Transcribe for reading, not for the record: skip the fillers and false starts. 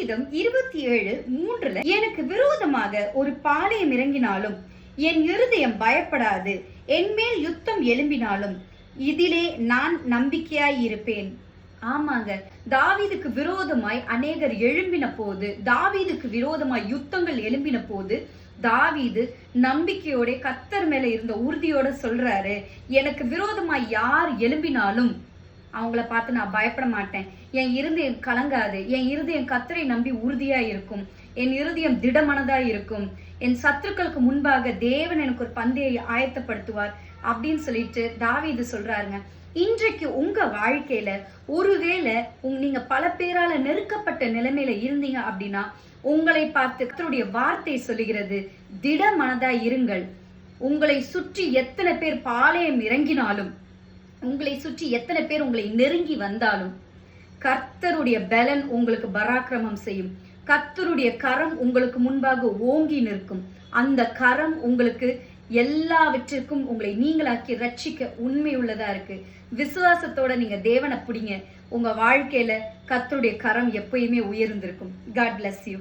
சங்கீதம் 27:3 எனக்கு விரோதமாக ஒரு பாளையம் இறங்கினாலும் என் இருதயம் பயப்படாது, என்மேல் யுத்தம் எழும்பினாலும் இதிலே நான் நம்பிக்கையாய் இருப்பேன். ஆமாங்க, தாவீதுக்கு விரோதமாய் அநேகர் எழும்பின போது, தாவீதுக்கு விரோதமாய் யுத்தங்கள் எழும்பின போது, தாவீது நம்பிக்கையோட கர்த்தர் மேல இருந்த உறுதியோட சொல்றாரு, எனக்கு விரோதமாய் யார் எழும்பினாலும் அவங்கள பார்த்து நான் பயப்பட மாட்டேன். என் இருதயம் கலங்காது, என் இருதயம் கர்த்தரை நம்பி உறுதியா இருக்கும், என் இருதயம் திடமனதா இருக்கும், என் சத்துருக்களுக்கு முன்பாக தேவன் எனக்கு ஒரு பந்தையை ஆயத்தப்படுத்துவார் அப்படின்னு சொல்லிட்டு தாவீது சொல்றாருங்க. இன்றைக்கு உங்க வாழ்க்கையில ஒருவேளை நீங்க பல பேரால நெருக்கப்பட்ட நிலைமையில இருந்தீங்க அப்படின்னா, உங்களை பார்த்து கர்த்தருடைய வார்த்தை சொல்லுகிறது, திட மனதா இருங்கள். உங்களை சுற்றி எத்தனை பேர் பாளையம் இறங்கினாலும், உங்களை சுற்றி எத்தனை பேர் உங்களை நெருங்கி வந்தாலும், கர்த்தருடைய பலன் உங்களுக்கு பராக்கிரமம் செய்யும். கர்த்தருடைய கரம் உங்களுக்கு முன்பாக ஓங்கி நிற்கும். அந்த கரம் உங்களுக்கு எல்லாவற்றிற்கும் உங்களை நீங்களாக்கி ரட்சிக்க உண்மை உள்ளதா இருக்கு. விசுவாசத்தோட நீங்க தேவனை பிடிங்க. உங்க வாழ்க்கையில கர்த்தருடைய கரம் எப்பயுமே உயர்ந்திருக்கும். God bless you.